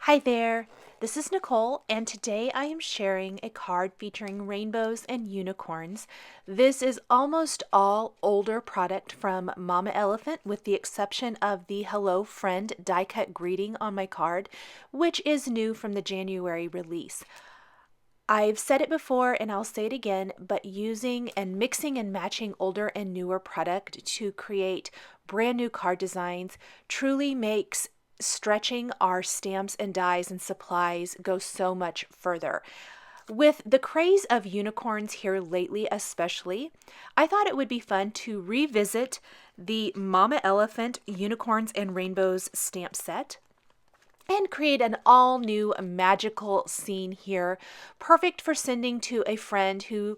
Hi there, this is Nicole, and today I am sharing a card featuring rainbows and unicorns. This is almost all older product from Mama Elephant, with the exception of the Hello Friend die cut greeting on my card, which is new from the January release. I've said it before and I'll say it again, but using and mixing and matching older and newer product to create brand new card designs truly makes stretching our stamps and dies and supplies go so much further. With the craze of unicorns here lately especially, I thought it would be fun to revisit the Mama Elephant Unicorns and Rainbows stamp set and create an all new magical scene here, perfect for sending to a friend who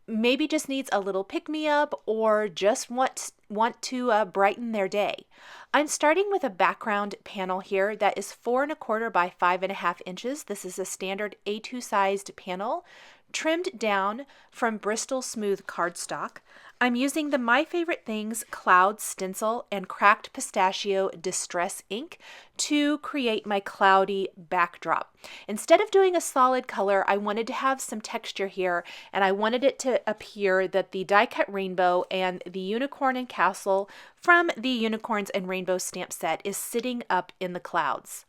maybe just needs a little pick-me-up or just want to brighten their day. I'm starting with a background panel here that is 4¼ by 5½ inches. This is a standard A2 sized panel, trimmed down from Bristol Smooth cardstock. I'm using the My Favorite Things Cloud Stencil and Cracked Pistachio Distress ink to create my cloudy backdrop. Instead of doing a solid color, I wanted to have some texture here, and I wanted it to appear that the die cut rainbow and the unicorn and castle from the Unicorns and Rainbow stamp set is sitting up in the clouds.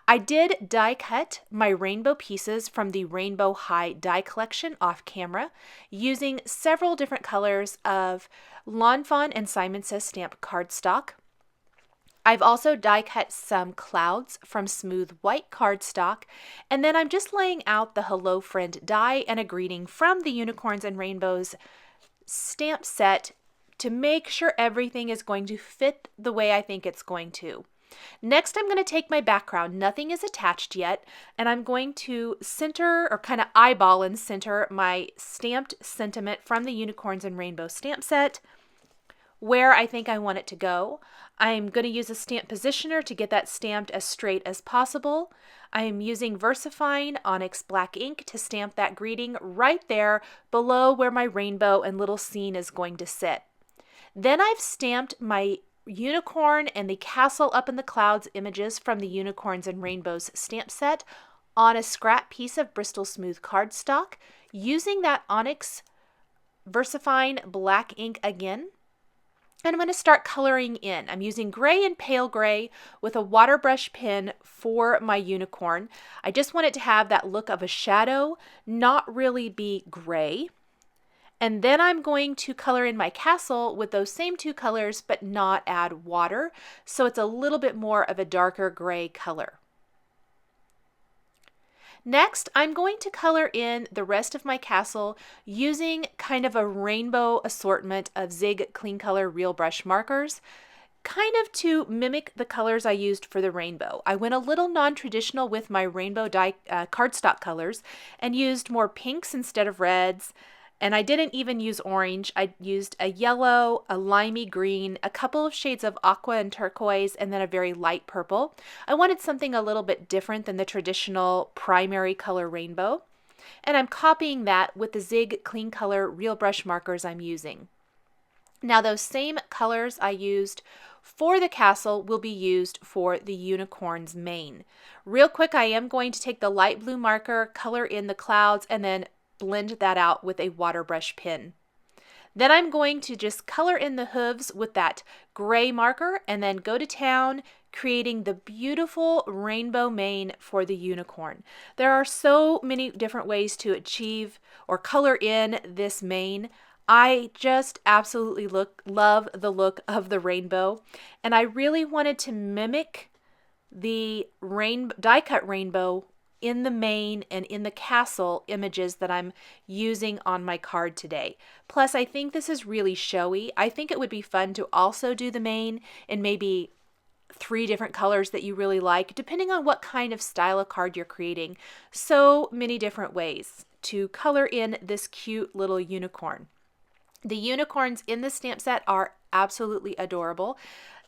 I did die cut my rainbow pieces from the Rainbow High die collection off camera using several different colors of Lawn Fawn and Simon Says stamp cardstock. I've also die cut some clouds from smooth white cardstock, and then I'm just laying out the Hello Friend die and a greeting from the Unicorns and Rainbows stamp set to make sure everything is going to fit the way I think it's going to. Next, I'm going to take my background. Nothing is attached yet, and I'm going to center or kind of eyeball and center my stamped sentiment from the Unicorns and Rainbow stamp set where I think I want it to go. I'm going to use a stamp positioner to get that stamped as straight as possible. I am using VersaFine ONYX black ink to stamp that greeting right there below where my rainbow and little scene is going to sit. Then I've stamped my unicorn and the castle up in the clouds images from the Unicorns and Rainbows stamp set on a scrap piece of Bristol Smooth cardstock using that ONYX VersaFine black ink again. And I'm going to start coloring in. I'm using gray and pale gray with a water brush pen for my unicorn. I just want it to have that look of a shadow, not really be gray. And then I'm going to color in my castle with those same two colors, but not add water. So it's a little bit more of a darker gray color. Next, I'm going to color in the rest of my castle using kind of a rainbow assortment of Zig Clean Color Real Brush markers, kind of to mimic the colors I used for the rainbow. I went a little non-traditional with my rainbow die cardstock colors and used more pinks instead of reds. And I didn't even use orange. I used a yellow, a limey green, a couple of shades of aqua and turquoise, and then a very light purple. I wanted something a little bit different than the traditional primary color rainbow. And I'm copying that with the Zig Clean Color Real Brush markers I'm using. Now those same colors I used for the castle will be used for the unicorn's mane. Real quick, I am going to take the light blue marker, color in the clouds, and then blend that out with a water brush pen. Then I'm going to just color in the hooves with that gray marker and then go to town creating the beautiful rainbow mane for the unicorn. There are so many different ways to achieve or color in this mane. I just absolutely love the look of the rainbow, and I really wanted to mimic the die cut rainbow in the mane and in the castle images that I'm using on my card today. Plus, I think this is really showy. I think it would be fun to also do the mane in maybe 3 different colors that you really like, depending on what kind of style of card you're creating. So many different ways to color in this cute little unicorn. The unicorns in the stamp set are absolutely adorable.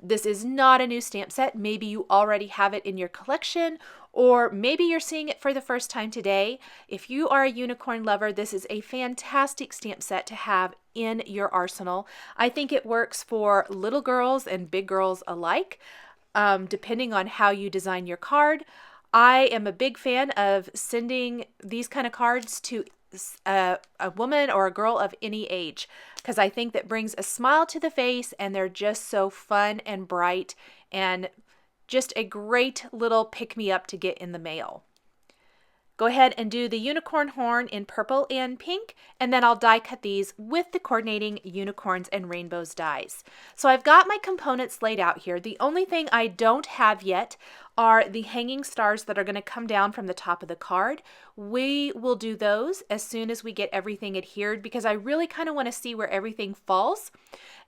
This is not a new stamp set. Maybe you already have it in your collection, or maybe you're seeing it for the first time today. If you are a unicorn lover, this is a fantastic stamp set to have in your arsenal. I think it works for little girls and big girls alike, depending on how you design your card. I am a big fan of sending these kind of cards to a woman or a girl of any age, because I think that brings a smile to the face, and they're just so fun and bright and just a great little pick-me-up to get in the mail. Go ahead and do the unicorn horn in purple and pink, and then I'll die cut these with the coordinating unicorns and rainbows dies. So I've got my components laid out here. The only thing I don't have yet are the hanging stars that are going to come down from the top of the card. We will do those as soon as we get everything adhered, because I really kind of want to see where everything falls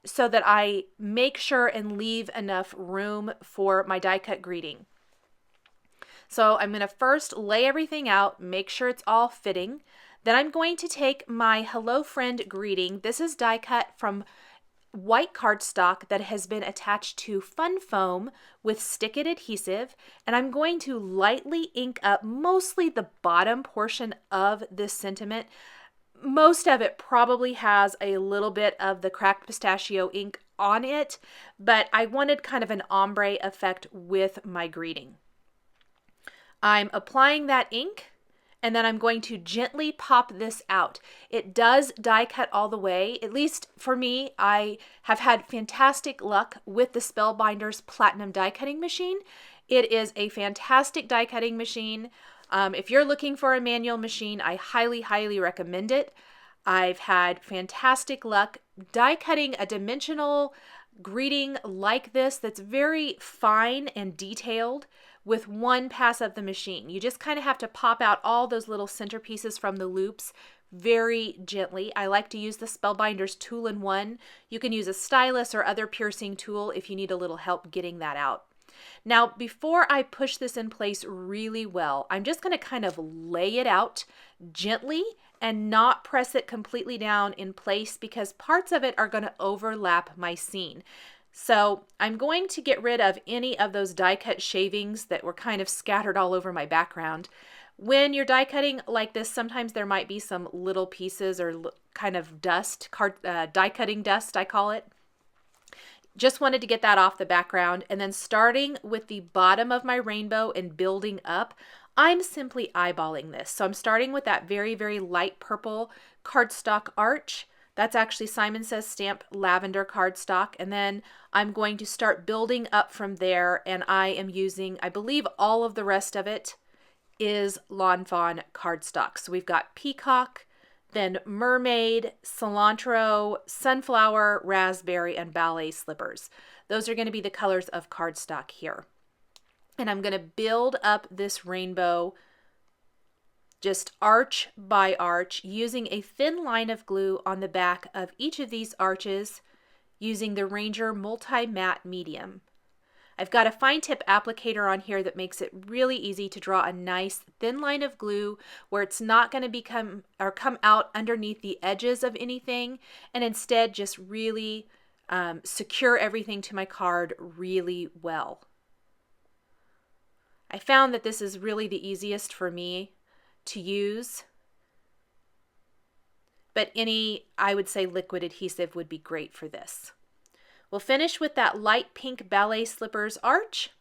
so that I make sure and leave enough room for my die cut greeting. So I'm going to first lay everything out, make sure it's all fitting. Then I'm going to take my Hello Friend greeting. This is die cut from white cardstock that has been attached to fun foam with stick-it adhesive, and I'm going to lightly ink up mostly the bottom portion of this sentiment. Most of it probably has a little bit of the cracked pistachio ink on it, but I wanted kind of an ombre effect with my greeting. I'm applying that ink, and then I'm going to gently pop this out. It does die cut all the way. At least for me, I have had fantastic luck with the Spellbinders Platinum die cutting machine. It is a fantastic die cutting machine. If you're looking for a manual machine, I highly, highly recommend it. I've had fantastic luck die cutting a dimensional greeting like this that's very fine and detailed with one pass of the machine. You just kind of have to pop out all those little centerpieces from the loops very gently. I like to use the Spellbinders Tool-in-One. You can use a stylus or other piercing tool if you need a little help getting that out. Now, before I push this in place really well, I'm just going to kind of lay it out gently and not press it completely down in place, because parts of it are going to overlap my scene. So I'm going to get rid of any of those die cut shavings that were kind of scattered all over my background. When you're die cutting like this, sometimes there might be some little pieces or kind of dust, die cutting dust, I call it. Just wanted to get that off the background. And then starting with the bottom of my rainbow and building up, I'm simply eyeballing this. So I'm starting with that very, very light purple cardstock arch. That's actually Simon Says Stamp lavender cardstock. And then I'm going to start building up from there. And I am using, I believe all of the rest of it is Lawn Fawn cardstock. So we've got peacock, then mermaid, cilantro, sunflower, raspberry, and ballet slippers. Those are going to be the colors of cardstock here. And I'm going to build up this rainbow just arch by arch, using a thin line of glue on the back of each of these arches using the Ranger Multi-Matte Medium. I've got a fine tip applicator on here that makes it really easy to draw a nice thin line of glue where it's not going to come out underneath the edges of anything, and instead just really secure everything to my card really well. I found that this is really the easiest for me to use, but any, I would say, liquid adhesive would be great for this. We'll finish with that light pink ballet slippers arch,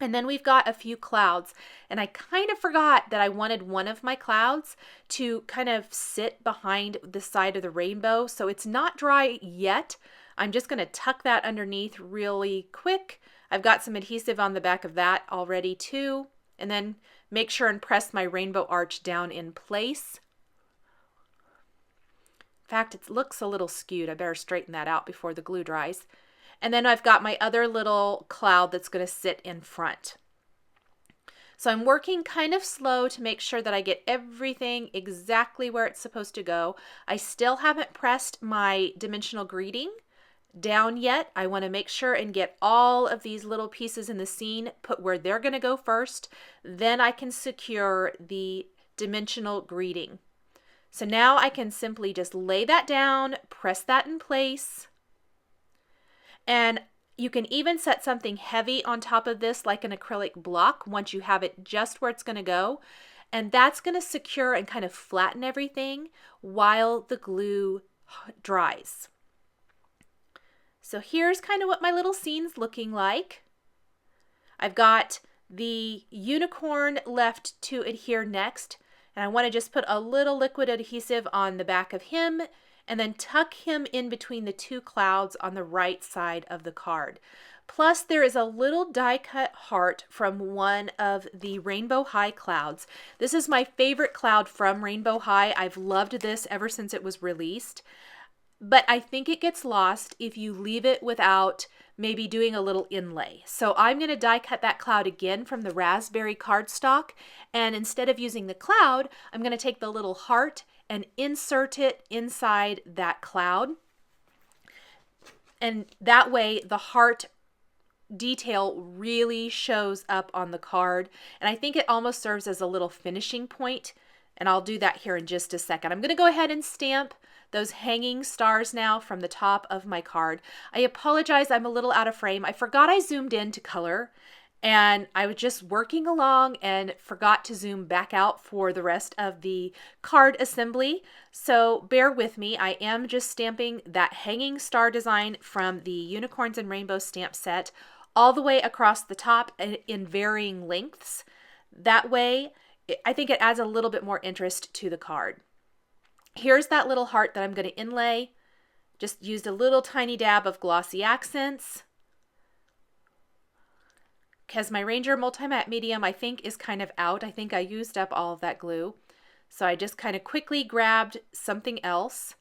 and then we've got a few clouds, and I kind of forgot that I wanted one of my clouds to kind of sit behind the side of the rainbow, so it's not dry yet. I'm just going to tuck that underneath really quick. I've got some adhesive on the back of that already too, and then make sure and press my rainbow arch down in place. In fact, it looks a little skewed. I better straighten that out before the glue dries. And then I've got my other little cloud that's going to sit in front. So I'm working kind of slow to make sure that I get everything exactly where it's supposed to go. I still haven't pressed my dimensional greeting down yet. I want to make sure and get all of these little pieces in the scene put where they're going to go first. Then I can secure the dimensional greeting. So now I can simply just lay that down, press that in place, and you can even set something heavy on top of this like an acrylic block once you have it just where it's going to go, and that's going to secure and kind of flatten everything while the glue dries. So here's kind of what my little scene's looking like. I've got the unicorn left to adhere next, and I want to just put a little liquid adhesive on the back of him and then tuck him in between the two clouds on the right side of the card. Plus, there is a little die-cut heart from one of the Rainbow High clouds. This is my favorite cloud from Rainbow High. I've loved this ever since it was released. But I think it gets lost if you leave it without maybe doing a little inlay. So I'm going to die cut that cloud again from the raspberry cardstock. And instead of using the cloud, I'm going to take the little heart and insert it inside that cloud. And that way the heart detail really shows up on the card. And I think it almost serves as a little finishing point. And I'll do that here in just a second. I'm going to go ahead and stamp those hanging stars now from the top of my card. I apologize, I'm a little out of frame. I forgot I zoomed in to color, and I was just working along and forgot to zoom back out for the rest of the card assembly. So bear with me. I am just stamping that hanging star design from the Unicorns and Rainbows stamp set all the way across the top in varying lengths. That way, I think it adds a little bit more interest to the card. Here's that little heart that I'm going to inlay. Just used a little tiny dab of glossy accents. Because my Ranger Multi-Matte Medium, I think, is kind of out. I think I used up all of that glue. So I just kind of quickly grabbed something else,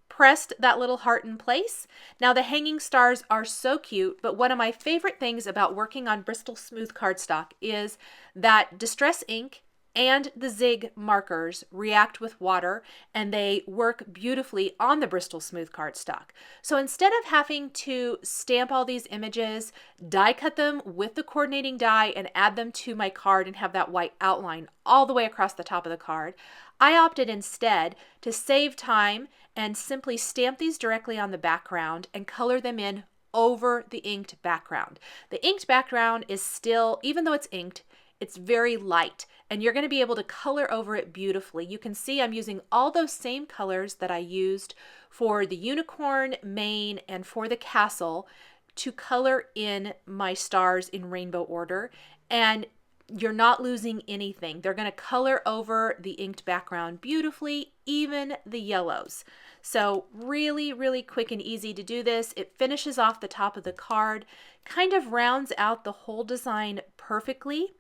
pressed that little heart in place. Now the hanging stars are so cute, but one of my favorite things about working on Bristol Smooth cardstock is that Distress ink and the Zig markers react with water, and they work beautifully on the Bristol Smooth cardstock. So instead of having to stamp all these images, die cut them with the coordinating die and add them to my card and have that white outline all the way across the top of the card, I opted instead to save time and simply stamp these directly on the background and color them in over the inked background. The inked background is still, even though it's inked, it's very light, and you're going to be able to color over it beautifully. You can see I'm using all those same colors that I used for the unicorn mane and for the castle to color in my stars in rainbow order, and you're not losing anything. They're going to color over the inked background beautifully, even the yellows. So really, really quick and easy to do this. It finishes off the top of the card, kind of rounds out the whole design perfectly,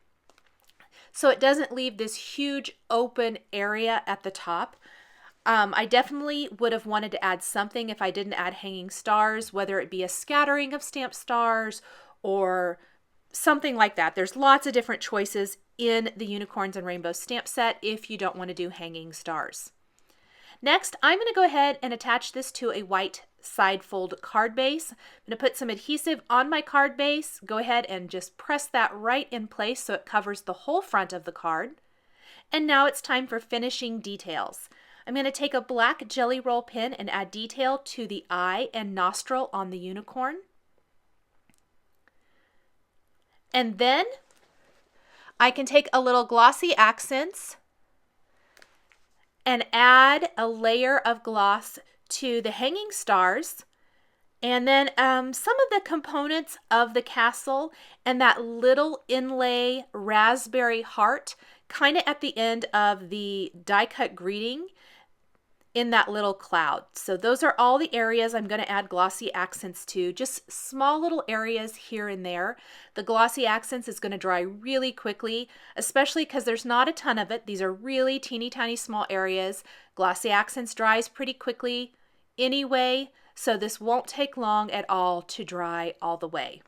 so it doesn't leave this huge open area at the top. I definitely would have wanted to add something if I didn't add hanging stars, whether it be a scattering of stamped stars or something like that. There's lots of different choices in the Unicorns and Rainbows stamp set if you don't want to do hanging stars. Next, I'm going to go ahead and attach this to a white side fold card base. I'm going to put some adhesive on my card base. Go ahead and just press that right in place so it covers the whole front of the card. And now it's time for finishing details. I'm going to take a black jelly roll pen and add detail to the eye and nostril on the unicorn. And then I can take a little glossy accents and add a layer of gloss to the hanging stars, and then some of the components of the castle and that little inlay raspberry heart kind of at the end of the die cut greeting in that little cloud. So those are all the areas I'm going to add glossy accents to, just small little areas here and there. The glossy accents is going to dry really quickly, especially because there's not a ton of it. These are really teeny tiny small areas. Glossy accents dries pretty quickly anyway, so this won't take long at all to dry all the way.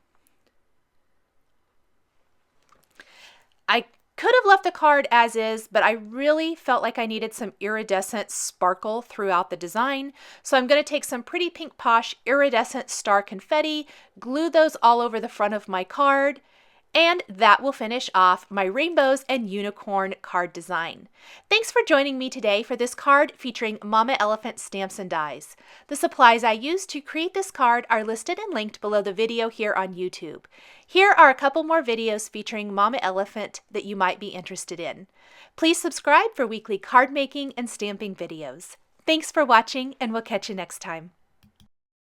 I could have left the card as is, but I really felt like I needed some iridescent sparkle throughout the design. So I'm going to take some pretty pink Posh iridescent star confetti, glue those all over the front of my card, and that will finish off my rainbows and unicorn card design. Thanks for joining me today for this card featuring Mama Elephant stamps and dies. The supplies I used to create this card are listed and linked below the video here on YouTube. Here are a couple more videos featuring Mama Elephant that you might be interested in. Please subscribe for weekly card making and stamping videos. Thanks for watching, and we'll catch you next time.